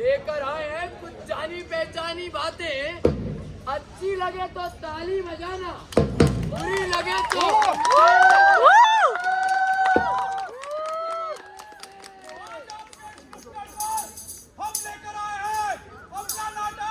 लेकर आए हैं कुछ जानी पहचानी बातें। अच्छी लगे तो ताली बजाना, बुरी लगे तो हम लेकर आए हैं अपना नाटक।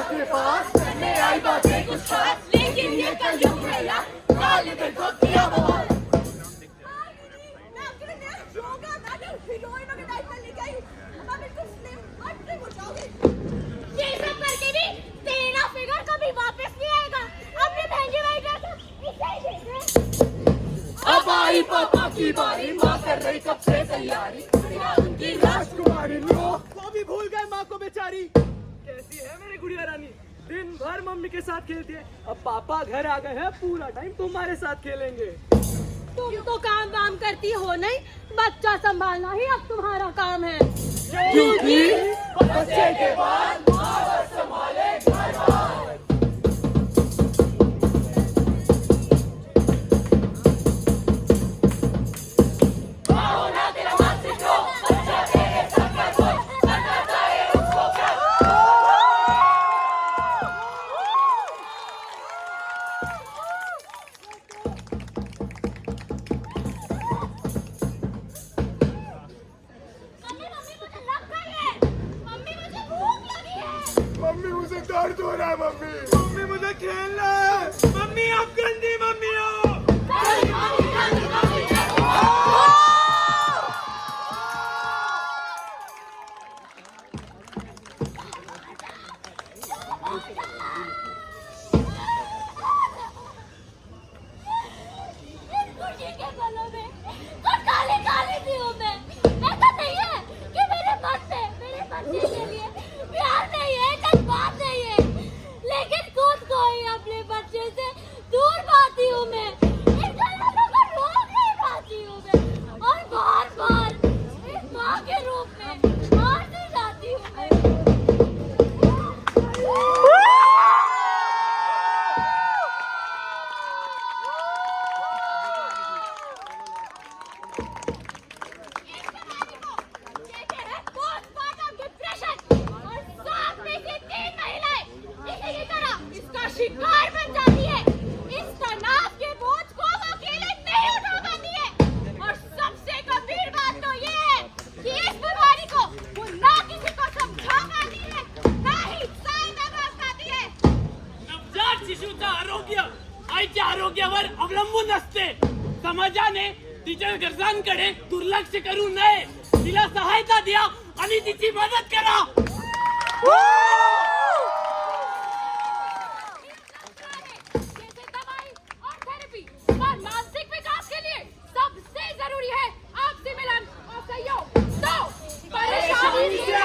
के पास करने आई बातें कुछ खास, लेकिन ये कलयुग है यार, काले दिल को किया बवाल। ये सब करके भी तेरा फिगर कभी वापस नहीं आएगा। अपने महंगे भाई का इसे ही देख। अब आई पापा की बारी, माँ कर रही कब से तैयारी, उनकी राजकुमारी लो वो भी भूल गए माँ को बेचारी। कैसी है मेरी गुड़िया रानी, दिन भर मम्मी के साथ खेलती है। अब पापा घर आ गए हैं, पूरा टाइम तुम्हारे साथ खेलेंगे। तुम तो काम वाम करती हो नहीं, बच्चा संभालना ही अब तुम्हारा काम है। क्योंकि बच्चे के बाद माँ संभाले घर बार। मम्मी मुझे दर्द हो रहा है। मम्मी मुझे खेलना है। मम्मी आप गंदी मम्मी हो। के लिए प्यार नहीं है, जज्बात नहीं है, लेकिन खुद को ही अपने शिशूचं आरोग्य आईच्या आरोग्यावर अवलंबून असते. समाजाने तिच्या गरजांकडे दुर्लक्ष करू नये. तिला सहायता द्या आणि तिची मदत करा. जैसे दवाई और थेरेपी और मानसिक विकास के लिए सबसे जरूरी है आपसी मिलन और सहयोग. तो परेशानी से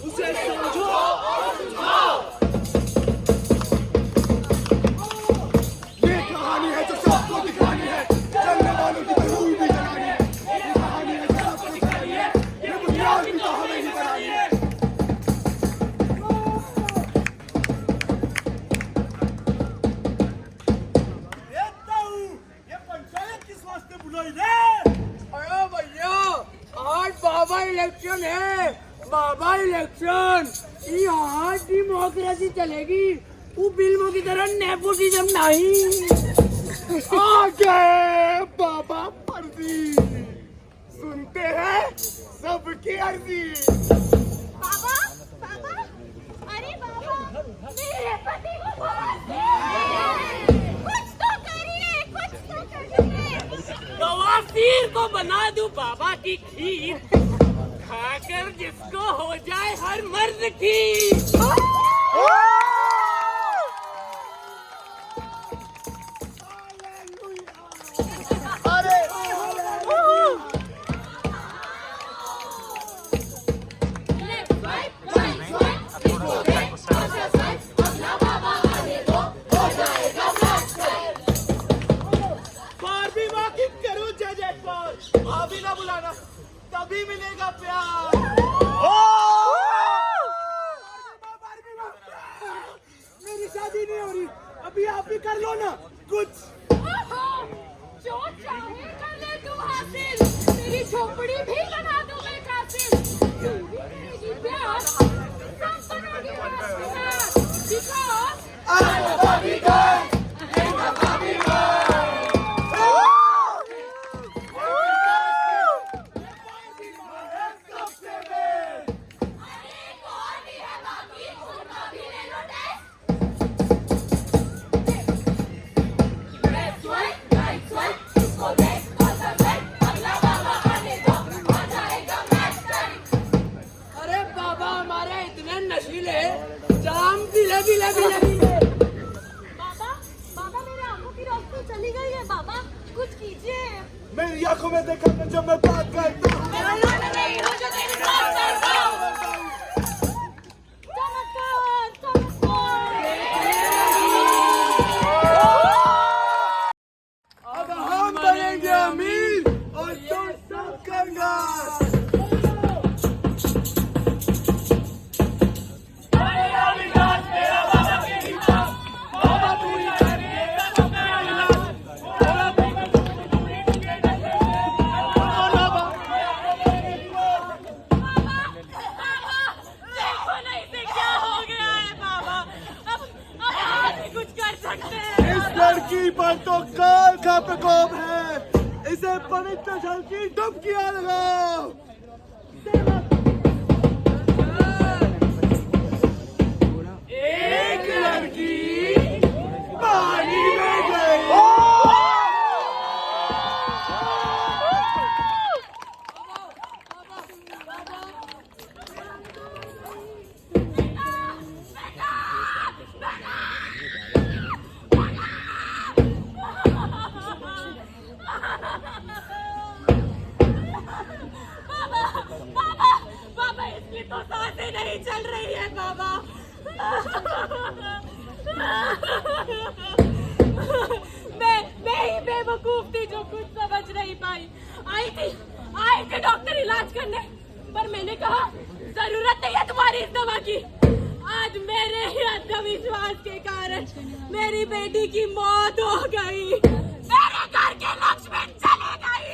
उसे समझो और सुझाओ. ये कहानी है जो सबको दिखानी है. जलने वालों की जरूर भी जलानी है. ये कहानी है जो सबको दिखानी है. ये बुनियाद भी तो हमें ही बनानी है. ये पंचायत किस वास्ते बुलाई रे? अरे भैया आज बाबा इलेक्शन है. बाबा इलेक्शन यहाँ डेमोक्रेसी चलेगी. वो फिल्मों की तरह नेपोटिज्म नहीं. आगे बाबा फर्जी सुनते हैं सबकी अर्जी. बाबा बाबा अरे बाबा मेरे पति को फांस दे. कुछ तो करिए कुछ तो करिए. बवासीर को बना दूं बाबा की खीर. खाकर जिसको हो जाए हर मर्द की. बारबी माँ की करूँ जय जयकार. भाभी ना बुलाना तभी मिलेगा प्यार. बारबी माँ, मेरी शादी नहीं हो रही. अभी आप भी कर लो ना कुछ. ओहो, जो चाहे कर ले तू हासिल. तेरी झोपड़ी भी बना दूं मैं कासिल. तू भी करेगी प्यार, सब बनोगी राजकुमार. Because अरे बाबा हमारे इतने नशीले जाम दिले दिले दिले दिले. बाबा बाबा मेरे आंखों की रोशनी चली गई है. बाबा कुछ कीजिए. मेरी आंखों में देखा ना जब मैं बात करता हूँ. चमत्कार चमत्कार. अब हम बनेंगे अमीर और तुम सब कंगाल. देखो ना इसे क्या हो गया है बाबा. अब आप ही कुछ कर सकते हैं. इस लड़की पर तो काल का प्रकोप है. इसे पवित्र जल की डुबकियां लगाओ. एक लड़की पानी में गई. बाबा बाबा बाबा इसकी तो सांसें नहीं चल रही है बाबा. मैं ही बेवकूफ थी जो कुछ समझ नहीं पाई. आई थी डॉक्टर इलाज करने, पर मैंने कहा जरूरत नहीं है तुम्हारी इस दवा की. आज मेरे ही अंधविश्वास के कारण मेरी बेटी की मौत हो गई. मेरे घर के लक्ष्मण चले गई.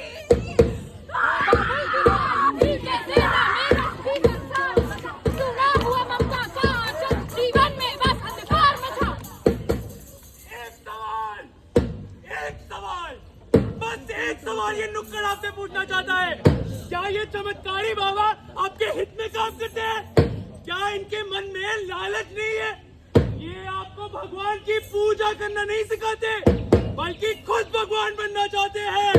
सुना हुआ ममता का आंचल जीवन में बस अंधकार मचा. एक सवाल ये नुक्कड़ आपसे पूछना चाहता है. क्या ये चमत्कारी बाबा आपके हित में काम करते हैं? क्या इनके मन में लालच नहीं है? ये आपको भगवान की पूजा करना नहीं सिखाते, बल्कि खुद भगवान बनना चाहते हैं।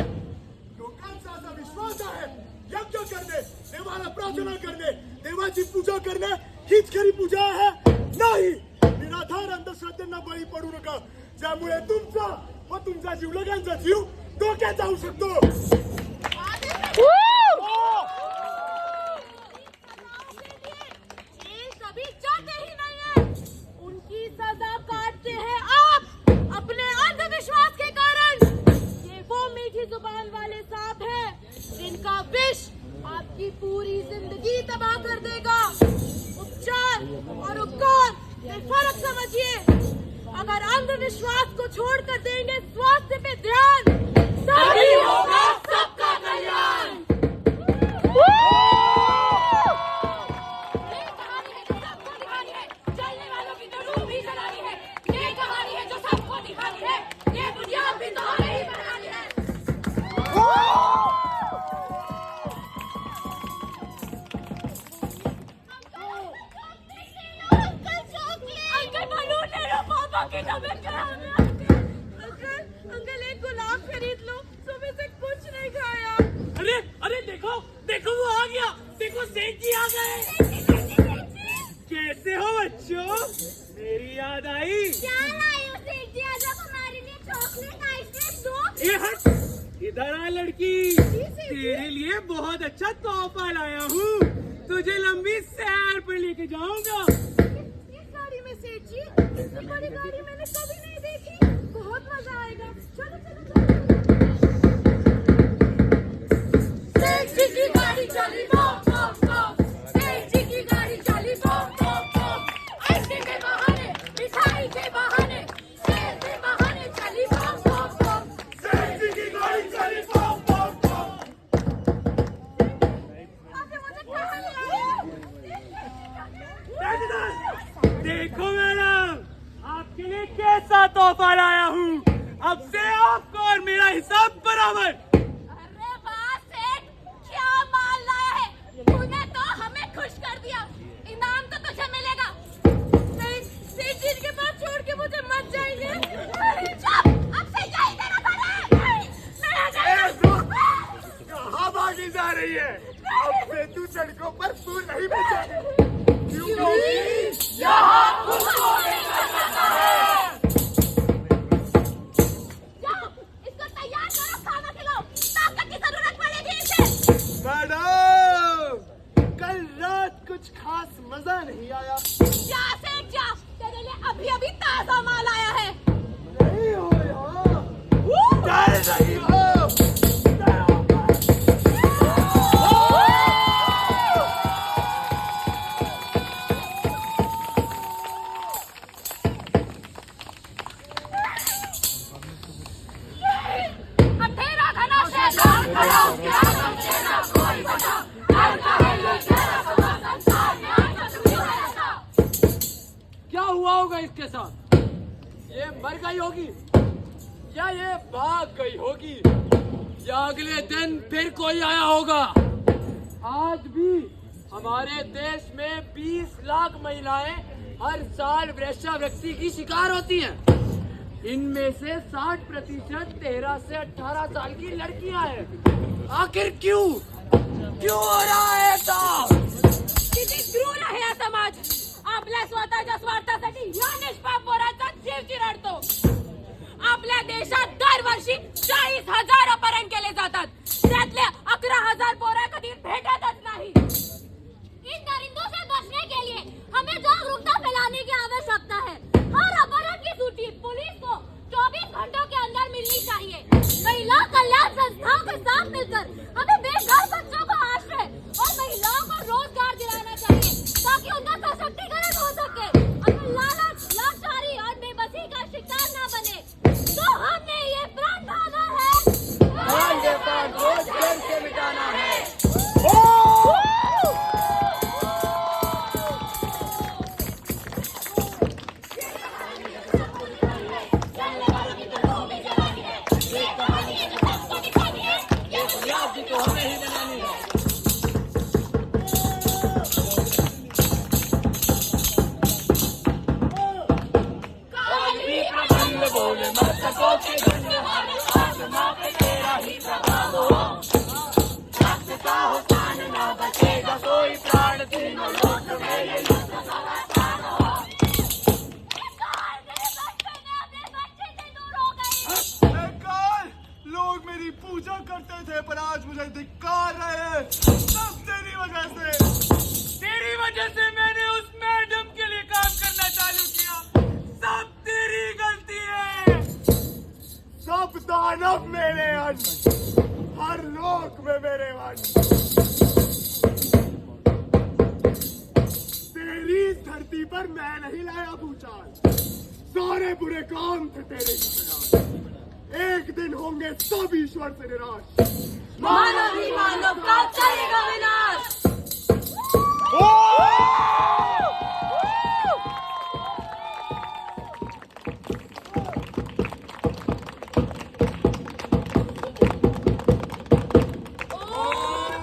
लोकांचा असा विश्वास आहे, यज्ञ करणे, देवाला प्रार्थना करणे, देवाची पूजा करणे हीच खरी पूजा आहे. नाही, निराधार अंधश्रद्धेंना बळी पडू नका, ज्यामुळे तुमचा व तुमच्या जीवलगांचा जीव धोक्यात जाऊ शकतो. ये सभी चाहते ही नहीं है, उनकी सजा काटते हैं आप अपने अंधविश्वास के कारण. ये वो मीठी जुबान वाले सांप हैं जिनका विष आपकी पूरी जिंदगी तबाह कर देगा. उपचार और उपकार में फर्क समझिए. अगर अंधविश्वास को छोड़कर देंगे स्वास्थ्य पे ध्यान, तभी होगा सबका कल्याण. ये कहानी है जो सबको दिखानी है, जलने वालों की तो रूह भी जलानी है. ये कहानी है जो सबको दिखानी है, ये दुनिया भी तो हमें ही बनानी है. अंकल बलून ले लो, पापा की तबीयत खराब है. अंकल एक गुलाब खरीद लो, सुबह से कुछ नहीं खाया. अरे अरे देखो देखो, वो आ गया. देखो सेठ जी आ गए. कैसे हो बच्चों? मेरी याद आई. क्या लाए हो सेठ जी? आज आप हमारे लिए चॉकलेट आइसक्रीम दो. ये हट, इधर आ लड़की. तेरे लिए बहुत अच्छा तोहफा लाया हूँ. तुझे लंबी सैर पर लेके जाऊंगा. इस गाड़ी में सेठ जी, इतनी बड़ी गाड़ी मैंने कभी नहीं देखी. बहुत मजा आएगा. चलो चलो चलो. सेठ जी की गाड़ी चली बॉम बॉम बॉम. सेठ जी की गाड़ी चली बॉम बॉम बॉम. आइसक्रीम के बहाने, मिठाई के बहाने, सेल के बहाने चली बॉम बॉम बॉम. सेठ जी की गाड़ी चली बम बम बम. आपने मुझे कहाँ ले आए? देखो मैडम, आपके लिए कैसा तोहफा लाया हूँ. अब से आपको और मेरा हिसाब बराबर. अरे वाह सेठ, क्या माल लाया है. तूने तो हमें खुश कर दिया. इनाम तो तुझे मिलेगा. नहीं, सेठ जी के पास छोड़ के मुझे मत जाइए. चुप, अब से यही देना पड़े. कहाँ भागी जा रही है? अब से तू सड़कों पर फूल नहीं बेचेगी, क्योंकि यहाँ जाओ, इसको तैयार करो, खाना खिलाओ. ताकत की जरूरत पड़ेगी इसे. मैडम, कल रात कुछ खास मजा नहीं आया. जा सेठ जा, तेरे लिए अभी अभी ताजा माल आया है. नहीं हो यहाँ, डर रही हो. अंधेरा घना शैतान खड़ा, क्या समझेगा कोई बता. डर का है ये गहरा समा, संसार में आकर तू क्यों ऐसा. क्या हुआ होगा इसके साथ? ये मर गई होगी या ये भाग गई होगी या अगले दिन फिर कोई आया होगा. आज भी हमारे देश में 20 लाख महिलाएं हर साल वृक्षावृत्ति की शिकार होती हैं. इनमें से 60% 13 से 18 साल की लड़कियां हैं. आखिर क्यों हो रहा है ऐसा? किती क्रूर आहे हा समाज. आपल्या स्वतःच्या स्वार्थासाठी या निष्पाप पोरांचा जीव चिरडतो. आपल्या देशात दरवर्षी 40,000 अपहरण केले जातात. त्यातले 11,000 पोरं कधी भेटतच नाही. इन दरिंदों से बचने के लिए हमें जागरूकता फैलाने की आवश्यकता है. हर अपहरण की सूची पुलिस को 24 घंटों के अंदर मिलनी चाहिए. महिला कल्याण संस्थाओं के साथ मिलकर हमें बेघर बच्चों को आश्रय और महिलाओं को रोजगार दिलाना चाहिए, ताकि उनका सशक्तिकरण हो सके. अगर लालच, लाचारी और बेबसी का शिकार न बने, तो हमने ये प्रण भागा है. बोल मस्तकों के धन्यवाद आसमां पे तेरा ही प्रभाव हो रक्त का हो स्थान ना बचेगा कोई प्राण तीनों लोक में ये युद्ध का स्थान हो काल लोग मेरी पूजा करते थे पर आज मुझे धिक्कार रहे हैं सब तेरी वजह से मैंने उस मैडम के लिए काम करना चालू किया सब तेरी गलती है सब दानव मेरे अन्न हर लोक में मेरे अन्न तेरी धरती पर मैं नहीं लाया भूचाल सारे बुरे काम थे तेरे ही खिलाफ एक दिन होंगे सब ईश्वर से निराश मानव ही मानव का करेगा विनाश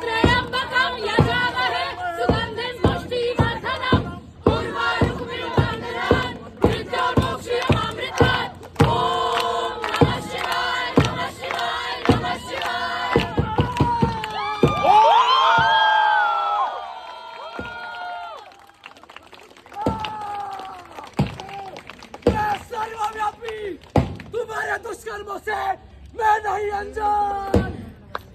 त्र्यंबकम यजामहे सुगंधिं पुष्टिवर्धनम् उर्वारुकमिव मृत्योर्मोक्षयमामृतात् ओम नमः शिवाय नमः शिवाय नमः शिवाय सर्वव्यापी तुम्हारे दुष्कर्मों से मैं नहीं अनजान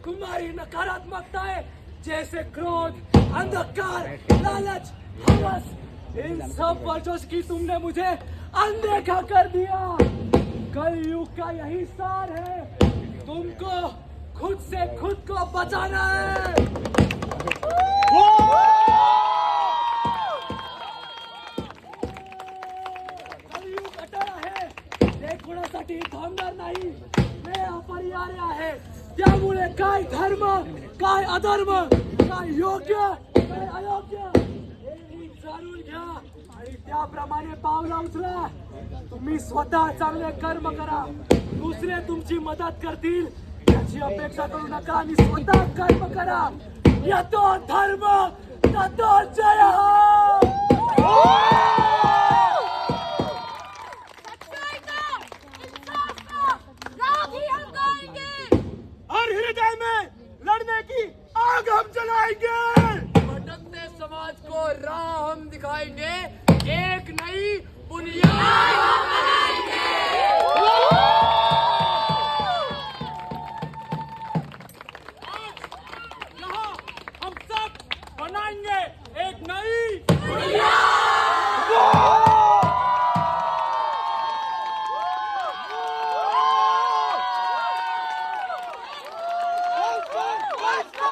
तुम्हारी नकारात्मकताएं जैसे क्रोध अंधकार लालच हवस इन सब वजहों की तुमने मुझे अनदेखा कर दिया कलयुग का यही सार है तुमको खुद से खुद को बचाना है कलयुग अटळ आहे ते कुणासाठी थांबणार नाही हे अपरिहार्य आहे त्यामुळे काय धर्म काय अधर्म काय योग्य काय अयोग्य हे जाणून घ्या आणि त्याप्रमाणे पावलं उचला तुम्ही स्वतः चांगले कर्म करा दुसरे तुमची मदत करतील याची अपेक्षा करू नका आणि स्वतः कर्म करा यातो धर्म ततो जय सच्चाई का इंसाफ का राग ही हम गाएंगे हर हृदय में लड़ने की आग हम जलाएंगे भटकते समाज को राह हम दिखाएंगे